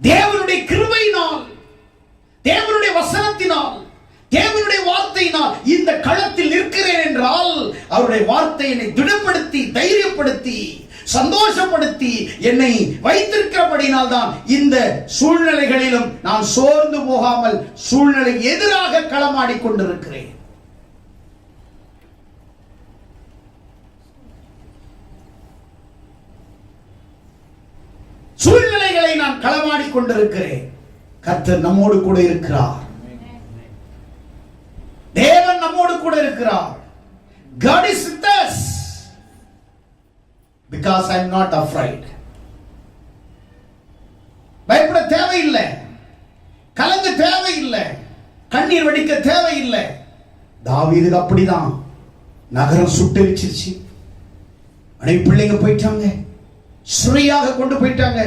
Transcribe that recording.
தேவனுடைய கிருபையினால், தேவனுடைய வசனத்தினால், தேவனுடைய வார்த்தையினால் இந்த களத்தில் நிற்கிறேன் என்றால் அவருடைய வார்த்தை என்னை திடப்படுத்தி, தைரியப்படுத்தி, சந்தோஷப்படுத்தி என்னை வைத்திருக்கிறபடினால் தான் இந்த சூழ்நிலைகளிலும் நான் சோர்ந்து போகாமல் சூழ்நிலை எதிராக களமாடிக் கொண்டிருக்கிறேன். சூழ்நிலைகளை நான் களமாடிக் கொண்டிருக்கிறேன். கர்த்தர் நம்மோடு கூட இருக்கிறார். தேவன் நம்மோடு கூட இருக்கிறார். God is with us because I am not afraid. பயப்பட தேவையில்லை, கலங்க தேவையில்லை, கண்ணீர் வடிக்க தேவையில்லை. தாவீதுக்கு அப்படிதான். நகரம் சுட்டெரிச்சிருச்சு, அனைத்து பிள்ளைங்க போயிட்டாங்க, சிறையாக கொண்டு போயிட்டாங்க.